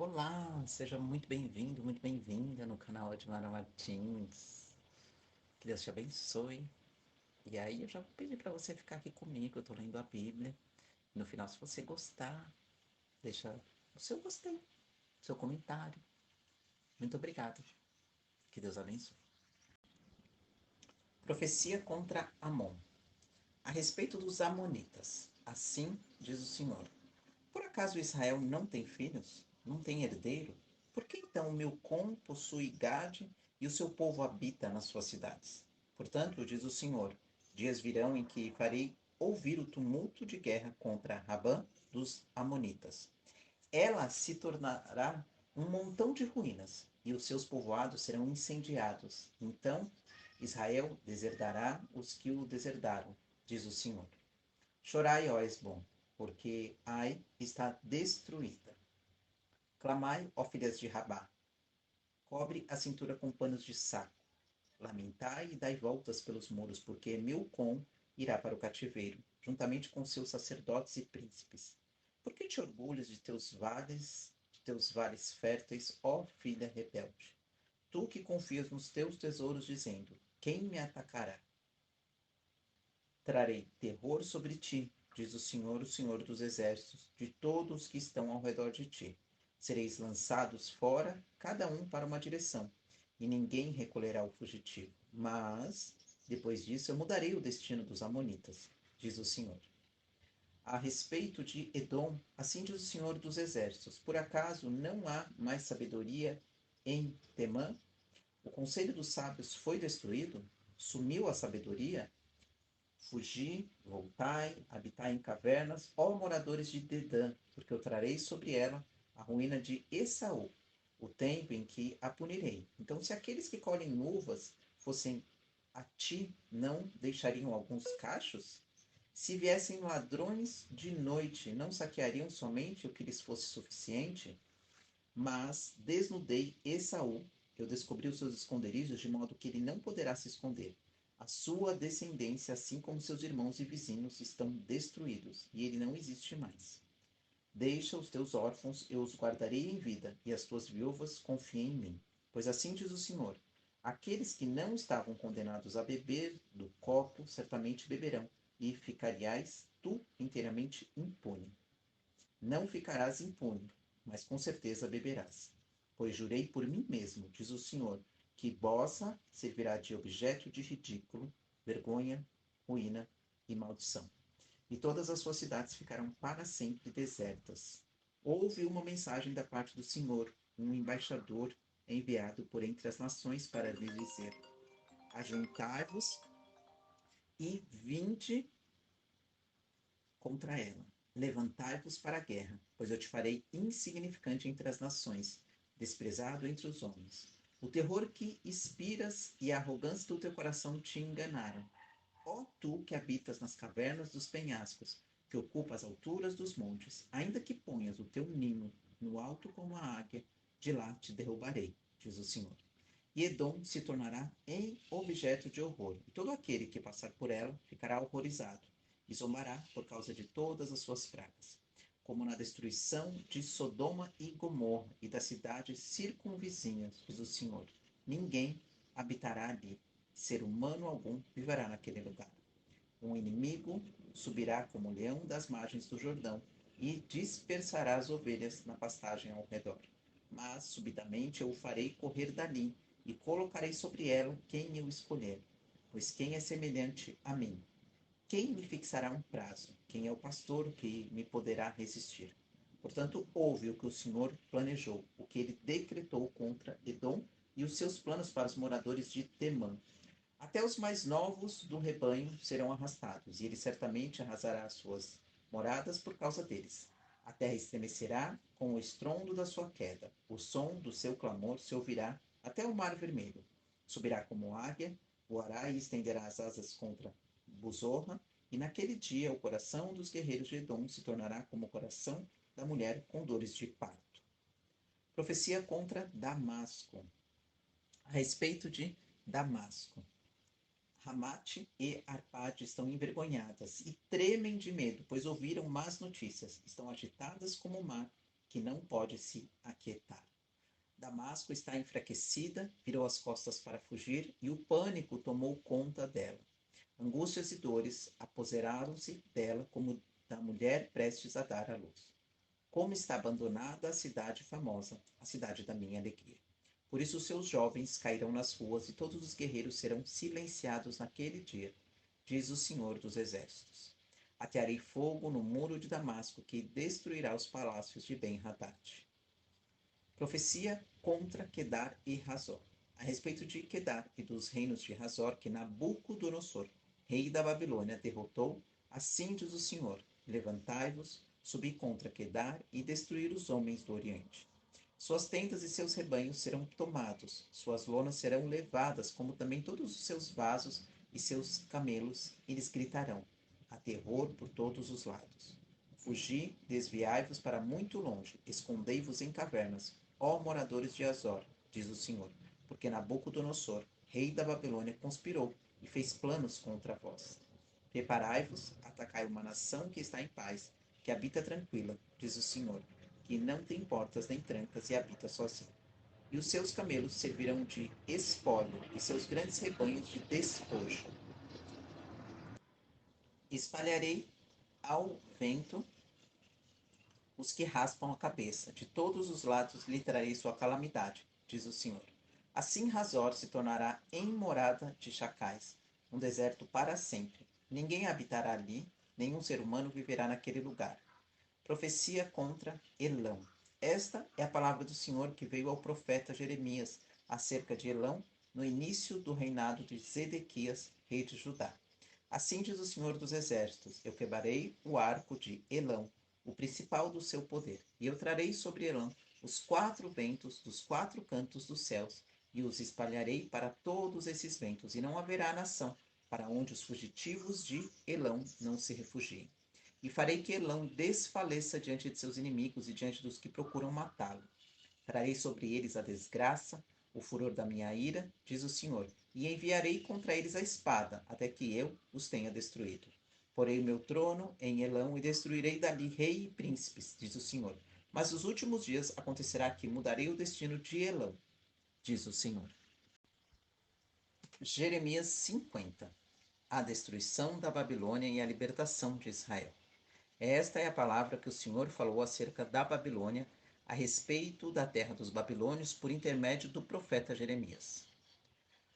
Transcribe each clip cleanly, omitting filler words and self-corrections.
Olá, seja muito bem-vindo, muito bem-vinda no canal Edmara Martins. Que Deus te abençoe. E aí eu já vou pedir para você ficar aqui comigo, eu tô lendo a Bíblia. No final, se você gostar, deixa o seu gostei, seu comentário. Muito obrigado. Que Deus abençoe. Profecia contra Amon. A respeito dos amonitas. Assim diz o Senhor: Por acaso Israel não tem filhos? Não tem herdeiro? Por que então Milcom possui Gade e o seu povo habita nas suas cidades? Portanto, diz o Senhor, dias virão em que farei ouvir o tumulto de guerra contra Rabã dos Amonitas. Ela se tornará um montão de ruínas, e os seus povoados serão incendiados. Então Israel deserdará os que o deserdaram, diz o Senhor. Chorai, ó Esbom, porque Ai está destruída. Clamai, ó filhas de Rabá, cobre a cintura com panos de saco. Lamentai e dai voltas pelos muros, porque Milcom irá para o cativeiro, juntamente com seus sacerdotes e príncipes. Por que te orgulhas de teus vales férteis, ó filha rebelde? Tu que confias nos teus tesouros, dizendo: Quem me atacará? Trarei terror sobre ti, diz o Senhor dos Exércitos, de todos que estão ao redor de ti. Sereis lançados fora, cada um para uma direção, e ninguém recolherá o fugitivo. Mas, depois disso, eu mudarei o destino dos Amonitas, diz o Senhor. A respeito de Edom, assim diz o Senhor dos Exércitos: Por acaso não há mais sabedoria em Temã? O conselho dos sábios foi destruído? Sumiu a sabedoria? Fugi, voltai, habitai em cavernas, ó moradores de Dedã, porque eu trarei sobre ela a ruína de Esaú, o tempo em que a punirei. Então, se aqueles que colhem uvas fossem a ti, não deixariam alguns cachos? Se viessem ladrões de noite, não saqueariam somente o que lhes fosse suficiente? Mas desnudei Esaú, eu descobri os seus esconderijos, de modo que ele não poderá se esconder. A sua descendência, assim como seus irmãos e vizinhos, estão destruídos, e ele não existe mais. Deixa os teus órfãos, eu os guardarei em vida, e as tuas viúvas confiem em mim. Pois assim diz o Senhor: aqueles que não estavam condenados a beber do copo, certamente beberão, e ficariás tu inteiramente impune. Não ficarás impune, mas com certeza beberás. Pois jurei por mim mesmo, diz o Senhor, que Bossa servirá de objeto de ridículo, vergonha, ruína e maldição. E todas as suas cidades ficarão para sempre desertas. Houve uma mensagem da parte do Senhor, um embaixador enviado por entre as nações para lhe dizer: Ajuntai-vos e vinde contra ela. Levantai-vos para a guerra, pois eu te farei insignificante entre as nações, desprezado entre os homens. O terror que inspiras e a arrogância do teu coração te enganaram. Ó tu que habitas nas cavernas dos penhascos, que ocupa as alturas dos montes, ainda que ponhas o teu ninho no alto como a águia, de lá te derrubarei, diz o Senhor. E Edom se tornará em objeto de horror, e todo aquele que passar por ela ficará horrorizado, e zombará por causa de todas as suas pragas. Como na destruição de Sodoma e Gomorra e das cidades circunvizinhas, diz o Senhor, ninguém habitará ali, ser humano algum viverá naquele lugar. Um inimigo subirá como leão das margens do Jordão e dispersará as ovelhas na pastagem ao redor. Mas subitamente eu o farei correr dali e colocarei sobre ela quem eu escolher. Pois quem é semelhante a mim? Quem me fixará um prazo? Quem é o pastor que me poderá resistir? Portanto, ouve o que o Senhor planejou, o que ele decretou contra Edom e os seus planos para os moradores de Temã. Até os mais novos do rebanho serão arrastados, e ele certamente arrasará as suas moradas por causa deles. A terra estremecerá com o estrondo da sua queda. O som do seu clamor se ouvirá até o mar vermelho. Subirá como águia, voará e estenderá as asas contra Buzorra, e naquele dia o coração dos guerreiros de Edom se tornará como o coração da mulher com dores de parto. Profecia contra Damasco. A respeito de Damasco. Ramate e Arpade estão envergonhadas e tremem de medo, pois ouviram más notícias. Estão agitadas como o mar que não pode se aquietar. Damasco está enfraquecida, virou as costas para fugir, e o pânico tomou conta dela. Angústias e dores apoderaram-se dela como da mulher prestes a dar à luz. Como está abandonada a cidade famosa, a cidade da minha alegria. Por isso os seus jovens cairão nas ruas e todos os guerreiros serão silenciados naquele dia, diz o Senhor dos Exércitos. Atearei fogo no muro de Damasco que destruirá os palácios de Ben-Hadad. Profecia contra Quedar e Hazor. A respeito de Quedar e dos reinos de Hazor que Nabucodonosor, rei da Babilônia, derrotou, assim diz o Senhor: levantai-vos, subi contra Quedar e destruir os homens do Oriente. Suas tendas e seus rebanhos serão tomados, suas lonas serão levadas, como também todos os seus vasos e seus camelos, e eles gritarão: há terror por todos os lados. Fugi, desviai-vos para muito longe, escondei-vos em cavernas, ó moradores de Azor, diz o Senhor, porque Nabucodonosor, rei da Babilônia, conspirou e fez planos contra vós. Preparai-vos, atacai uma nação que está em paz, que habita tranquila, diz o Senhor, que não tem portas nem trancas e habita sozinho. E os seus camelos servirão de espólio e seus grandes rebanhos de despojo. Espalharei ao vento os que raspam a cabeça. De todos os lados lhe trarei sua calamidade, diz o Senhor. Assim Razor se tornará em morada de chacais, um deserto para sempre. Ninguém habitará ali, nenhum ser humano viverá naquele lugar. Profecia contra Elão. Esta é a palavra do Senhor que veio ao profeta Jeremias acerca de Elão no início do reinado de Zedequias, rei de Judá. Assim diz o Senhor dos Exércitos: eu quebrarei o arco de Elão, o principal do seu poder, e eu trarei sobre Elão os quatro ventos dos quatro cantos dos céus, e os espalharei para todos esses ventos, e não haverá nação para onde os fugitivos de Elão não se refugiem. E farei que Elão desfaleça diante de seus inimigos e diante dos que procuram matá-lo. Trarei sobre eles a desgraça, o furor da minha ira, diz o Senhor, e enviarei contra eles a espada, até que eu os tenha destruído. Porei o meu trono em Elão e destruirei dali rei e príncipes, diz o Senhor. Mas nos últimos dias acontecerá que mudarei o destino de Elão, diz o Senhor. Jeremias 50. A destruição da Babilônia e a libertação de Israel. Esta é a palavra que o Senhor falou acerca da Babilônia, a respeito da terra dos babilônios, por intermédio do profeta Jeremias.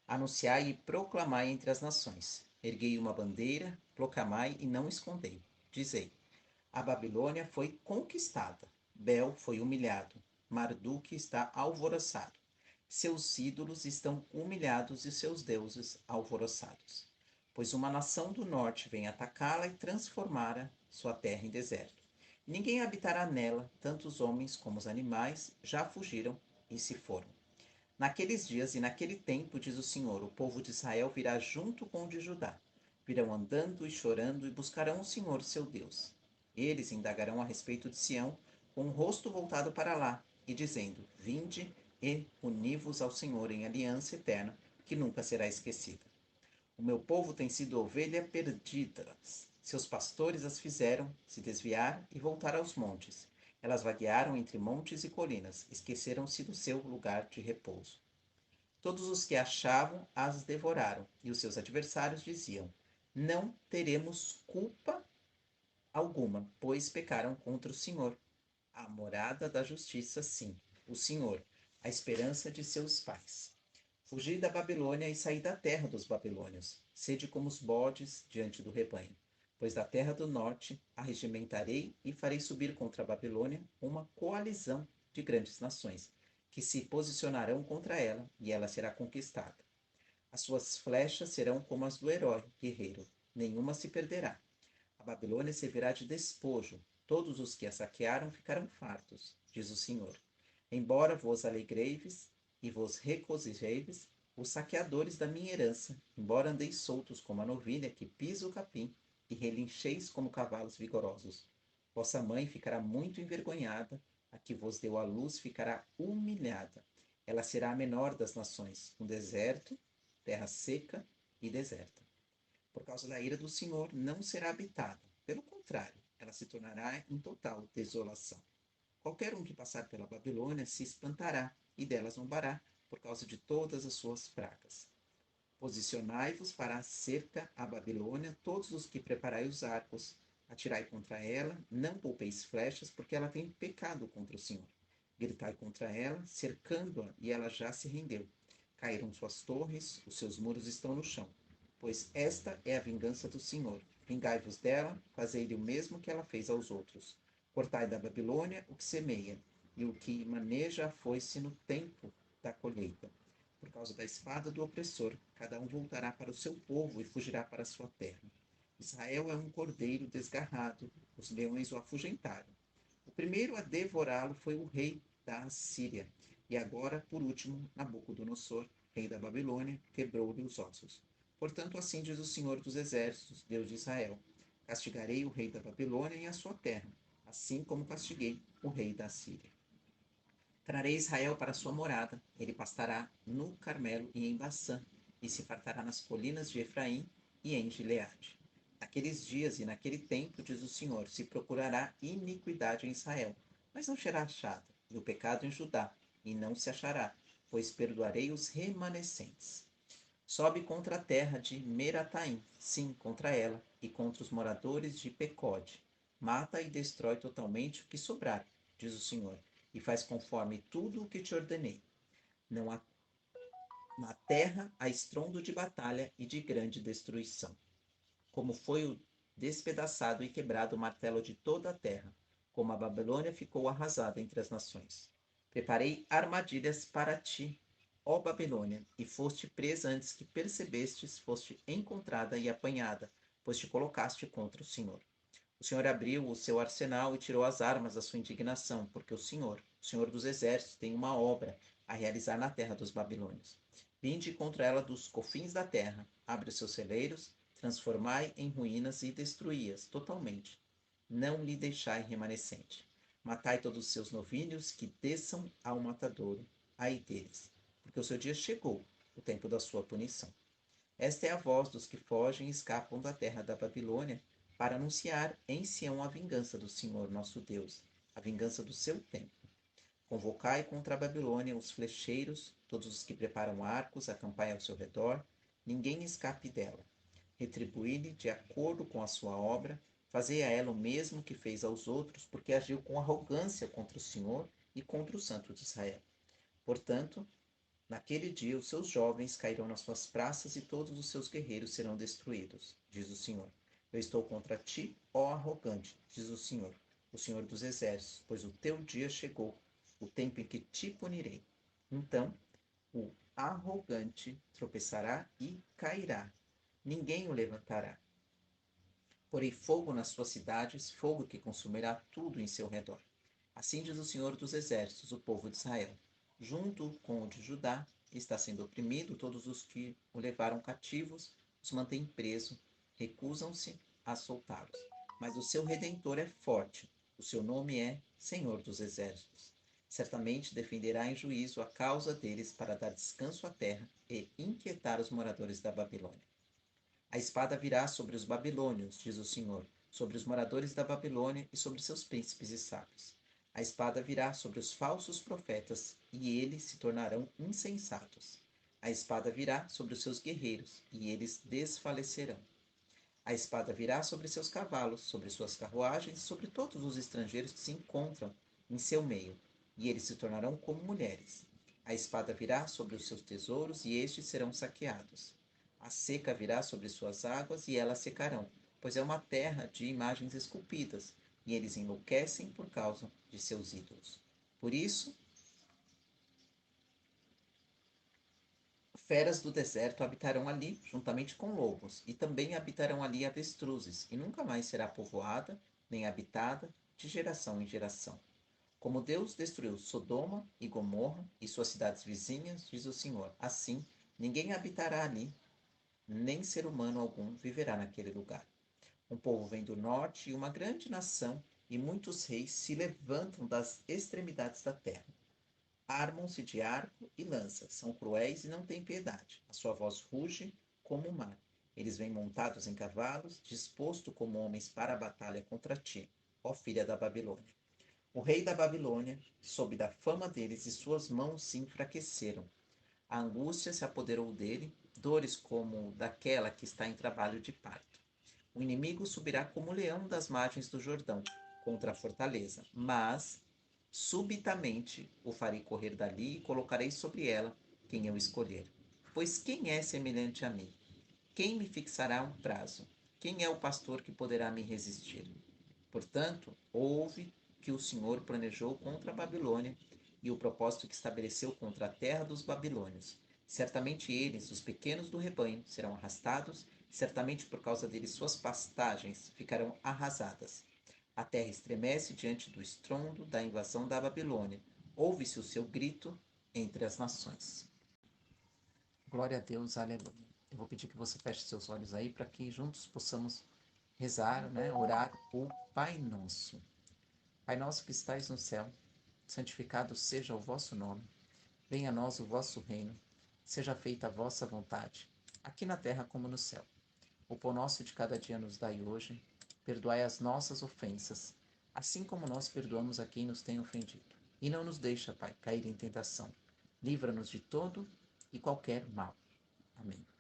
Anunciai e proclamai entre as nações. Erguei uma bandeira, proclamai e não escondei. Dizei: a Babilônia foi conquistada, Bel foi humilhado, Marduk está alvoroçado. Seus ídolos estão humilhados e seus deuses alvoroçados. Pois uma nação do norte vem atacá-la e transformar sua terra em deserto. Ninguém habitará nela, tanto os homens como os animais já fugiram e se foram. Naqueles dias e naquele tempo, diz o Senhor, o povo de Israel virá junto com o de Judá. Virão andando e chorando e buscarão o Senhor, seu Deus. Eles indagarão a respeito de Sião, com o rosto voltado para lá, e dizendo: vinde e uni-vos ao Senhor em aliança eterna, que nunca será esquecida. O meu povo tem sido ovelha perdida. Seus pastores as fizeram se desviar e voltar aos montes. Elas vaguearam entre montes e colinas, esqueceram-se do seu lugar de repouso. Todos os que achavam as devoraram, e os seus adversários diziam: não teremos culpa alguma, pois pecaram contra o Senhor. A morada da justiça, sim, o Senhor, a esperança de seus pais. Fugi da Babilônia e saí da terra dos babilônios. Sede como os bodes diante do rebanho. Pois da terra do norte arregimentarei e farei subir contra a Babilônia uma coalizão de grandes nações, que se posicionarão contra ela, e ela será conquistada. As suas flechas serão como as do herói guerreiro, nenhuma se perderá. A Babilônia servirá de despojo, todos os que a saquearam ficarão fartos, diz o Senhor. Embora vos alegreis e vos regozijeis, os saqueadores da minha herança, embora andeis soltos como a novilha que pisa o capim, e relincheis como cavalos vigorosos. Vossa mãe ficará muito envergonhada, a que vos deu a luz ficará humilhada. Ela será a menor das nações, um deserto, terra seca e deserta. Por causa da ira do Senhor, não será habitada. Pelo contrário, ela se tornará em total desolação. Qualquer um que passar pela Babilônia se espantará e dela zombará por causa de todas as suas pragas. Posicionai-vos para a cerca à Babilônia, todos os que preparai os arcos. Atirai contra ela, não poupeis flechas, porque ela tem pecado contra o Senhor. Gritai contra ela, cercando-a, e ela já se rendeu. Caíram suas torres, os seus muros estão no chão. Pois esta é a vingança do Senhor. Vingai-vos dela, fazei-lhe o mesmo que ela fez aos outros. Cortai da Babilônia o que semeia, e o que maneja a foice no tempo da colheita. Por causa da espada do opressor, cada um voltará para o seu povo e fugirá para a sua terra. Israel é um cordeiro desgarrado, os leões o afugentaram. O primeiro a devorá-lo foi o rei da Assíria, e agora, por último, Nabucodonosor, rei da Babilônia, quebrou-lhe os ossos. Portanto, assim diz o Senhor dos Exércitos, Deus de Israel: castigarei o rei da Babilônia e a sua terra, assim como castiguei o rei da Assíria. Trarei Israel para sua morada, ele pastará no Carmelo e em Baçã, e se fartará nas colinas de Efraim e em Gileade. Naqueles dias e naquele tempo, diz o Senhor, se procurará iniquidade em Israel, mas não será achada, e o pecado em Judá, e não se achará, pois perdoarei os remanescentes. Sobe contra a terra de Merataim, sim, contra ela, e contra os moradores de Pecode. Mata e destrói totalmente o que sobrar, diz o Senhor, e faz conforme tudo o que te ordenei. Não há na terra há estrondo de batalha e de grande destruição. Como foi o despedaçado e quebrado o martelo de toda a terra, como a Babilônia ficou arrasada entre as nações. Preparei armadilhas para ti, ó Babilônia, e foste presa antes que percebestes, foste encontrada e apanhada, pois te colocaste contra o Senhor. O Senhor abriu o seu arsenal e tirou as armas da sua indignação, porque o Senhor dos Exércitos, tem uma obra a realizar na terra dos babilônios. Vinde contra ela dos confins da terra, abre os seus celeiros, transformai em ruínas e destruí-as totalmente. Não lhe deixai remanescente. Matai todos os seus novilhos que desçam ao matadouro. Ai deles, porque o seu dia chegou, o tempo da sua punição. Esta é a voz dos que fogem e escapam da terra da Babilônia, para anunciar em Sião a vingança do Senhor nosso Deus, a vingança do seu tempo. Convocai contra a Babilônia os flecheiros, todos os que preparam arcos, acampai ao seu redor, ninguém escape dela. Retribuí-lhe de acordo com a sua obra, fazei a ela o mesmo que fez aos outros, porque agiu com arrogância contra o Senhor e contra o Santo de Israel. Portanto, naquele dia os seus jovens cairão nas suas praças e todos os seus guerreiros serão destruídos, diz o Senhor. Eu estou contra ti, ó arrogante, diz o Senhor dos Exércitos, pois o teu dia chegou, o tempo em que te punirei. Então o arrogante tropeçará e cairá, ninguém o levantará. Porei fogo nas suas cidades, fogo que consumirá tudo em seu redor. Assim diz o Senhor dos Exércitos, o povo de Israel. Junto com o de Judá, está sendo oprimido, todos os que o levaram cativos, os mantêm preso, recusam-se a soltá-los. Mas o seu Redentor é forte, o seu nome é Senhor dos Exércitos. Certamente defenderá em juízo a causa deles para dar descanso à terra e inquietar os moradores da Babilônia. A espada virá sobre os babilônios, diz o Senhor, sobre os moradores da Babilônia e sobre seus príncipes e sábios. A espada virá sobre os falsos profetas, e eles se tornarão insensatos. A espada virá sobre os seus guerreiros, e eles desfalecerão. A espada virá sobre seus cavalos, sobre suas carruagens, sobre todos os estrangeiros que se encontram em seu meio, e eles se tornarão como mulheres. A espada virá sobre os seus tesouros, e estes serão saqueados. A seca virá sobre suas águas, e elas secarão, pois é uma terra de imagens esculpidas, e eles enlouquecem por causa de seus ídolos. Por isso, feras do deserto habitarão ali, juntamente com lobos, e também habitarão ali avestruzes, e nunca mais será povoada, nem habitada, de geração em geração. Como Deus destruiu Sodoma e Gomorra e suas cidades vizinhas, diz o Senhor, assim ninguém habitará ali, nem ser humano algum viverá naquele lugar. Um povo vem do norte e uma grande nação, e muitos reis se levantam das extremidades da terra. Armam-se de arco e lança, são cruéis e não têm piedade. A sua voz ruge como o mar. Eles vêm montados em cavalos, dispostos como homens para a batalha contra ti, ó filha da Babilônia. O rei da Babilônia soube da fama deles e suas mãos se enfraqueceram. A angústia se apoderou dele, dores como daquela que está em trabalho de parto. O inimigo subirá como leão das margens do Jordão contra a fortaleza, mas subitamente o farei correr dali e colocarei sobre ela quem eu escolher. Pois quem é semelhante a mim? Quem me fixará um prazo? Quem é o pastor que poderá me resistir? Portanto, ouve que o Senhor planejou contra a Babilônia e o propósito que estabeleceu contra a terra dos babilônios. Certamente eles, os pequenos do rebanho, serão arrastados, certamente por causa deles suas pastagens ficarão arrasadas. A terra estremece diante do estrondo da invasão da Babilônia. Ouve-se o seu grito entre as nações. Glória a Deus, aleluia. Eu vou pedir que você feche seus olhos aí para que juntos possamos rezar, né, orar o Pai Nosso. Pai nosso que estais no céu, santificado seja o vosso nome. Venha a nós o vosso reino. Seja feita a vossa vontade, aqui na terra como no céu. O pão nosso de cada dia nos dai hoje. Perdoai as nossas ofensas, assim como nós perdoamos a quem nos tem ofendido. E não nos deixa, Pai, cair em tentação. Livra-nos de todo e qualquer mal. Amém.